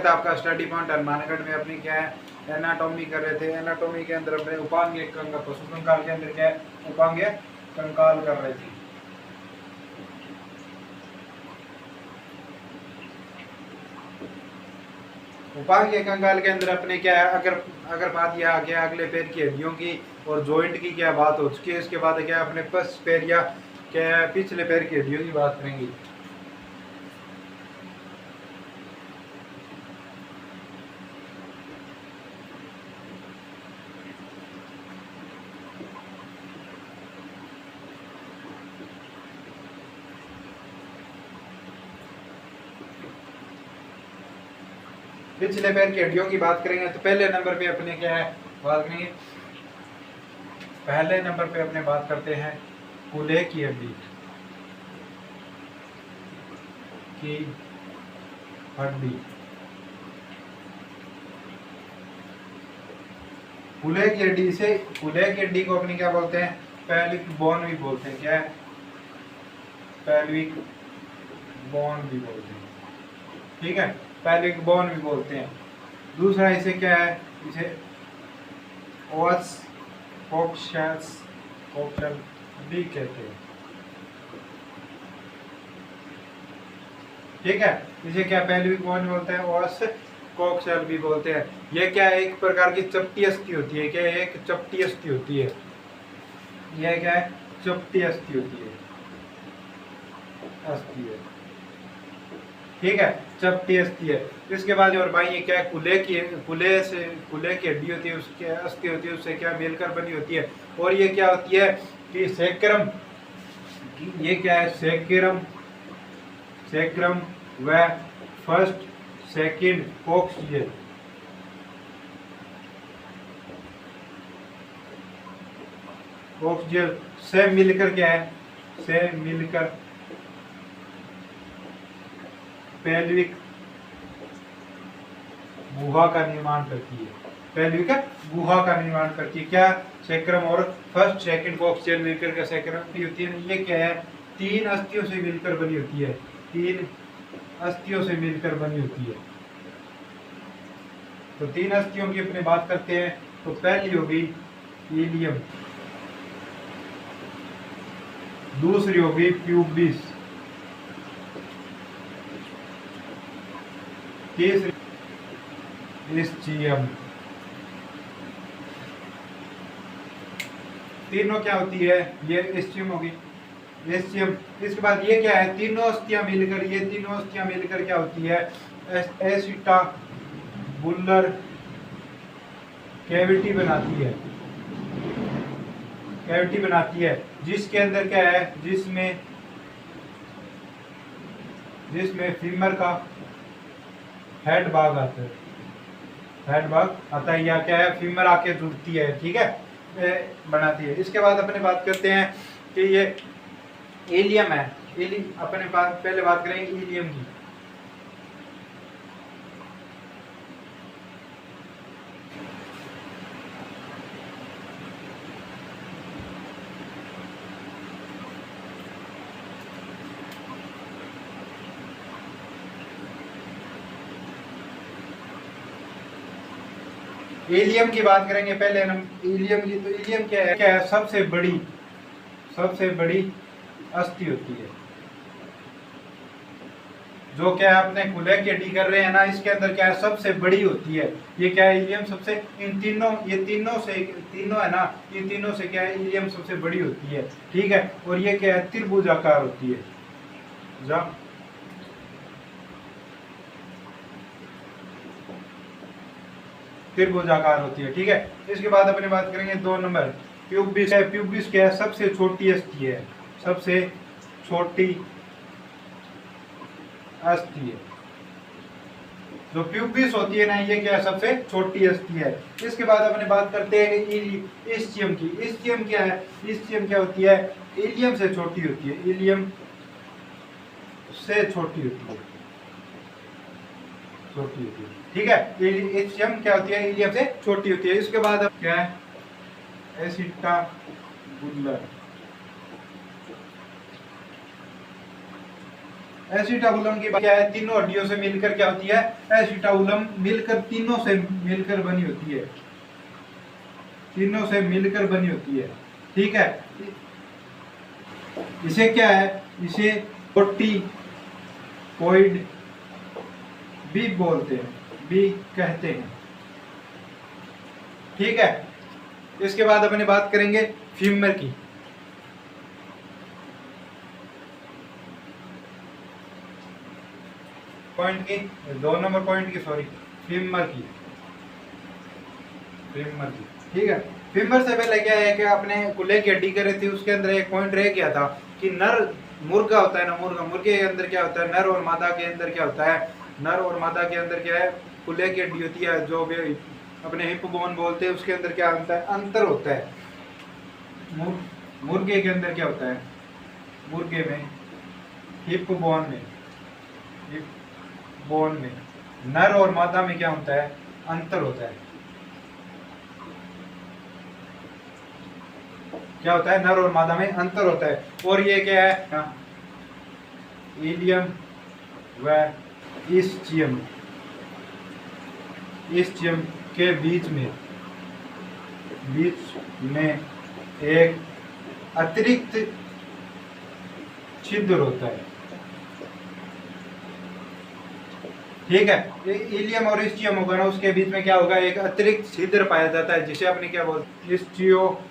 आपका study point Hanumangarh में अपनी क्या है एनाटॉमी कर रहे थे। एनाटॉमी के अंदर अपने उपांग पशु कंकाल के अंदर क्या है उपांग कंकाल कर रहे थे। उपांग कंकाल के अंदर अपने क्या है अगर बात यह आ गया अगले पैर की हड्डियों की और जॉइंट की क्या बात हो चुकी है, इसके बाद क्या अपने फर्स्ट पैर या क्या पिछले पैर की हड्डियों की बात करेंगे। पिछले पैर की हड्डियों की बात करेंगे तो पहले नंबर पे अपने क्या है बात करेंगे। पहले नंबर पे अपने बात करते हैं कूल्हे की हड्डी की हड्डी। कूल्हे की हड्डी से कूल्हे की हड्डी को अपने क्या बोलते हैं पेल्विक बोन भी बोलते हैं। क्या है पेल्विक बोन भी बोलते हैं, ठीक है, पेल्विक बोन भी बोलते हैं। दूसरा इसे क्या है इसे ओस कोक्शल भी कहते हैं, ठीक है। इसे क्या पेल्विक बोन बोलते हैं ओस कोक्शल भी बोलते हैं। ये क्या है एक प्रकार की चपटी अस्थि होती है। क्या एक चपटी अस्थि होती है, यह क्या है चपटी अस्थि होती है, अस्थि है, ठीक है, चपटी अस्थि है। इसके बाद और भाई ये क्या है कूल्हे की हड्डी होती है, उसके अस्थि होती है, उससे क्या मिलकर बनी होती है। और ये क्या होती है कि सैक्रम, ये क्या है सैक्रम व फर्स्ट सेकंड कोक्सियल, कोक्सियल से मिलकर क्या है से मिलकर पेल्विक गुहा का निर्माण करती है। पेल्विक गुहा का निर्माण करती है क्या सैक्रम और फर्स्ट सेकंड कोक्सियल मिलकर के सैक्रम भी होती है। ये क्या है तीन अस्थियों से मिलकर बनी होती है, तीन अस्थियों से मिलकर बनी होती है। तो तीन अस्थियों की अपने बात करते हैं तो पहली होगी इलियम, दूसरी होगी प्यूबिस, तीसरी इस्चियम। तीनों क्या होती है ये इस्चियम होगी, इस्चियम। इसके बाद ये क्या है तीनों अस्थियां मिलकर ये तीनों अस्थियां मिलकर क्या होती है एसिटाबुलर कैविटी बनाती है, कैविटी बनाती है जिसके अंदर क्या है जिसमें फीमर का हेड भाग आता है, हेड भाग आता है या क्या है फीमर आके जुड़ती है, ठीक है, बनाती है। इसके बाद अपने बात करते हैं कि ये इलियम है। अपने पास पहले बात करेंगे इलियम की। इलियम की बात करेंगे पहले हम इलियम की। तो इलियम क्या है सबसे बड़ी अस्थि होती है जो क्या अपने कूल्हे की हड्डी कर रहे हैं ना, इसके अंदर क्या है सबसे बड़ी होती है। ये क्या है इलियम सबसे इन तीनों तीनों है ना, ये तीनों से क्या है इलियम सबसे बड़ी होती है, ठीक है। और ये क्या है त्रिभुजाकार होती है, त्रिभुजाकार होती है, ठीक है। इसके बाद अपने बात करेंगे 2 नंबर प्यूबिस है। प्यूबिस क्या है सबसे छोटी अस्थि है, सबसे छोटी अस्थि है। जो प्यूबिस होती है ना ये क्या है सबसे छोटी अस्थि है। इसके बाद अपने बात करते हैं इस्चियम की। इस्चियम क्या है इस्चियम क्या होती है इलियम से छोटी होती है, इलियम से छोटी होती है, ठीक है। इलियम क्या होती है इलियम से छोटी होती है। इसके बाद अब क्या है एसिटाबुलर एसिटाबुलम की क्या है, तीनों हड्डियों से मिलकर क्या होती है, एसिटाबुलम मिलकर तीनों से मिलकर बनी होती है, तीनों से मिलकर बनी होती है। ठीक है, इसे क्या है, इसे कोर्टिकोइड भी बोलते हैं, भी कहते हैं। ठीक है, इसके बाद अपने बात करेंगे फीमर की। पॉइंट की, 2 नंबर पॉइंट की, सॉरी, फीमर की, फीमर की। ठीक है, फीमर से पहले क्या है कि अपने कुल्ले की हड्डी कर रही थी, उसके अंदर एक पॉइंट रह गया था कि नर मुर्गा होता है ना, मुर्गे के अंदर क्या होता है, नर और मादा के अंदर क्या होता है, नर और मादा के अंदर क्या है, कुल्ले की हड्डी होती है जो भी अपने हिप बोन बोलते हैं, उसके अंदर क्या होता है, अंतर होता है। मुर्गे के अंदर क्या होता है, मुर्गे में हिप बोन में नर और मादा में क्या होता है, अंतर होता है। क्या होता है, नर और मादा में अंतर होता है। और ये क्या है, इलियम व इस्चियम के बीच में एक अतिरिक्त छिद्र होता है। ठीक है, इलियम और इस्चियम होगा ना, उसके बीच में क्या होगा, एक अतिरिक्त छिद्र पाया जाता है, जिसे अपने क्या बोलते हैं, इस्चियोटिक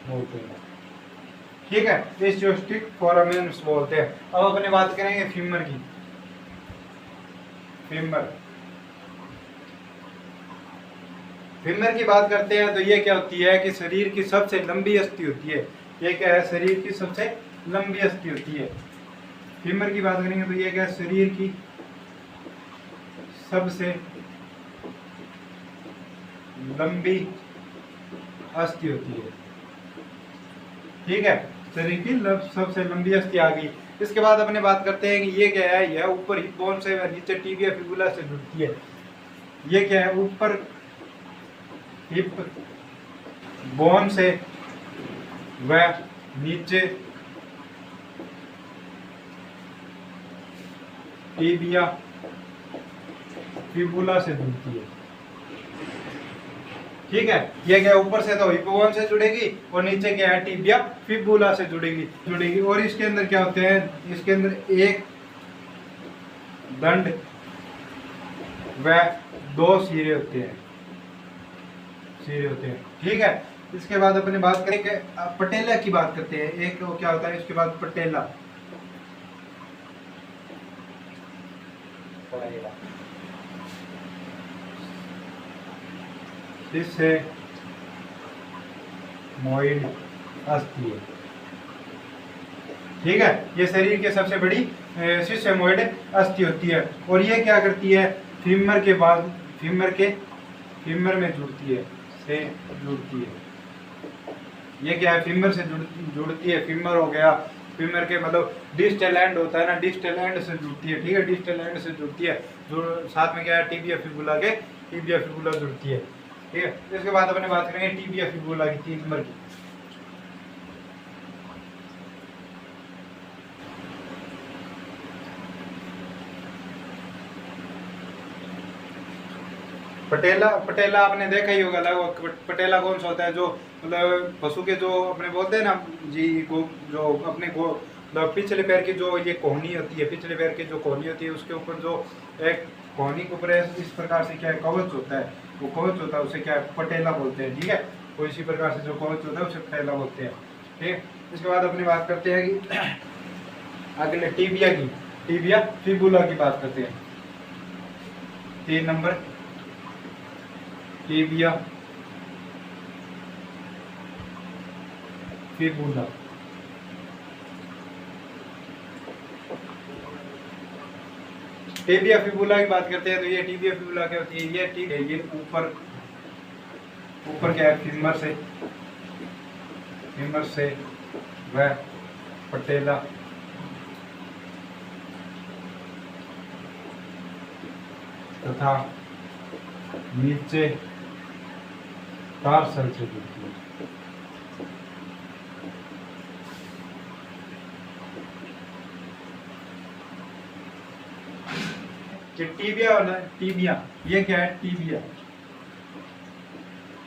बोलते हैं। ठीक है, इस्चियोटिक फोरामेन्स बोलते हैं। अब अपने बात करेंगे फीमर की। फीमर की बात करते हैं तो ये क्या होती है कि शरीर की सबसे लंबी अस्थि होती है। ये क्या है, शरीर की सबसे लंबी अस्थि होती है। फीमर की बात करेंगे तो ये क्या है, शरीर की सबसे लंबी अस्थि होती है। ठीक है, शरीर की सबसे लंबी अस्थि आ गई। इसके बाद अपने बात करते हैं कि ये क्या है, यह ऊपर हिप बोन से नीचे टिबिया फिबुला से जुड़ती है। ये क्या है, ऊपर हिप बोन से व नीचे टिबिया फिबुला से जुड़ती है। ठीक है, ये क्या, ऊपर से तो हिप बोन से जुड़ेगी और नीचे क्या है, टिबिया फिबुला से जुड़ेगी। और इसके अंदर क्या होते हैं, इसके अंदर एक दंड व 2 सिरे होते हैं। ठीक है, इसके बाद अपने बात करें कि पटेला की बात करते हैं। एक क्या होता है, इसके बाद पटेला। इससे मोइड अस्थि है। ठीक है, ये शरीर के सबसे बड़ी सिस्टेमोइड अस्थि होती है। और ये क्या करती है, फीमर के बाद फीमर में जुड़ती है, ये क्या है, फीमर से जुड़ती है। फीमर हो गया, फीमर के मतलब डिस्टल एंड होता है ना, डिस्टल एंड से जुड़ती है। ठीक है, डिस्टल एंड से जुड़ती है, जो साथ में क्या है, टिबिया फिबुला जुड़ती है। ठीक है, इसके बाद अपने बात करेंगे टिबिया फिबुला की, 3 नंबर की। पटेला आपने देखा ही होगा। पटेला कौन सा होता है, जो मतलब पशु के जो अपने बोलते हैं ना जी, जो अपने मतलब पिछले पैर की जो ये कोहनी होती है, पिछले पैर की जो कोहनी होती है, उसके ऊपर जो एक कोहनी के ऊपर इस प्रकार से क्या है, कवच होता है, वो कवच होता है, उसे क्या है, पटेला बोलते हैं। ठीक है, तो इसी प्रकार से जो कवच होता है उसे पटेला बोलते हैं। ठीक है, इसके बाद अपनी बात करते हैं कि अगले टिबिया फिबुला की बात करते हैं। 3 number tibia fibula. Tibia fibula की बात करते हैं तो ये टिबिया फिबुला क्या होती है, ये ऊपर क्या है, फीमर से वह पटेला तथा नीचे टार्सल से जुड़ती है। ये टीबिया और टीबिया, ये क्या है टीबिया,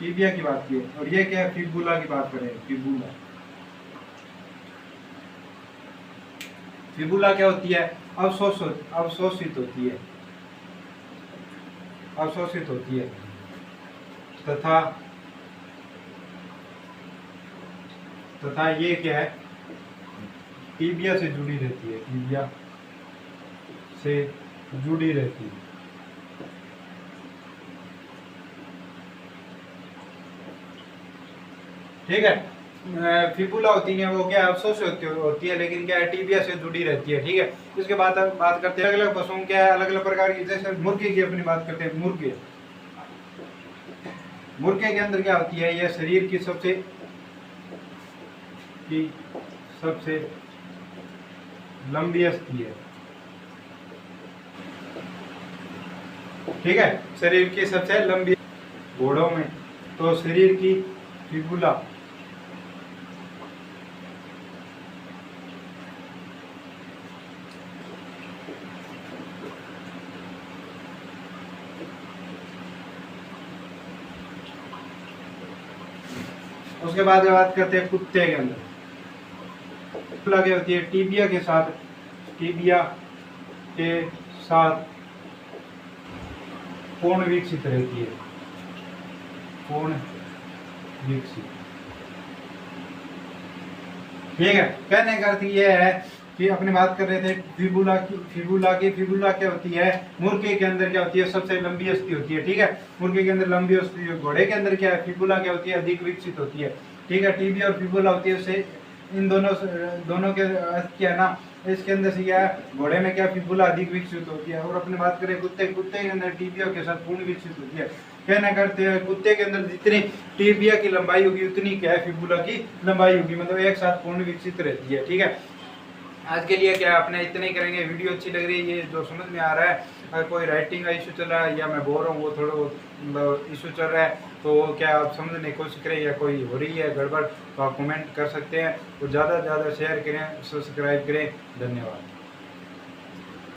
टीबिया की बात की है। और ये क्या है फिबुला की बात करें, फिबुला। फिबुला क्या होती है, अवशोषित होती है, अवशोषित होती है तथा ये क्या है टीबिया से जुड़ी रहती है, टीबिया से जुड़ी रहती है। ठीक है, फिबुला होती है वो क्या अवशोषित होती है, लेकिन क्या है टीबिया से जुड़ी रहती है। ठीक है, इसके बाद बात करते हैं अलग अलग पशुओं क्या है, अलग अलग प्रकार की, जैसे मुर्गे की अपनी बात करते हैं। मुर्गे, मुर्गे के अंदर क्या होती है, यह शरीर की सबसे लंबी अस्थि है। ठीक है, शरीर की सबसे लंबी, घोड़ों में तो शरीर की फिबुला उसके बाद बात करते हैं कुत्ते के अंदर। फिबुला क्या होती है, टीबिया के साथ, टीबिया के साथ पूर्ण विकसित रहती है, पूर्ण विकसित। ठीक है, कहने का अर्थ ये है कि अपनी बात कर रहे थे फिबुला की, फिबुला क्या होती है, मुर्गे के अंदर क्या होती है, सबसे लंबी अस्थि होती है। ठीक है, मुर्गे के अंदर लंबी अस्थि, घोड़े के अंदर क्या है, फिबुला क्या होती है, अधिक विकसित होती है। ठीक है, टीबी और फिबुला होती है, उससे इन दोनों के क्या है ना, इसके अंदर से क्या है, घोड़े में क्या फिबुला अधिक विकसित होती है। और अपनी बात करें कुत्ते के अंदर टीबिया के साथ पूर्ण विकसित होती है। कहना करते हैं कुत्ते के अंदर जितनी टीबिया की लंबाई होगी उतनी क्या है फिबुला की लंबाई होगी, मतलब एक साथ पूर्ण विकसित रहती है। ठीक है, आज के लिए क्या अपने इतने ही करेंगे। वीडियो अच्छी लग रही है, ये जो समझ में आ रहा है, अगर कोई राइटिंग का इशू चल रहा है या मैं बोल रहा हूँ वो थोड़ा बहुत इशू चल रहा है, तो क्या आप समझने की कोशिश करें, या कोई हो रही है गड़बड़ तो आप कमेंट कर सकते हैं। और ज़्यादा से ज़्यादा शेयर करें, सब्सक्राइब करें। धन्यवाद।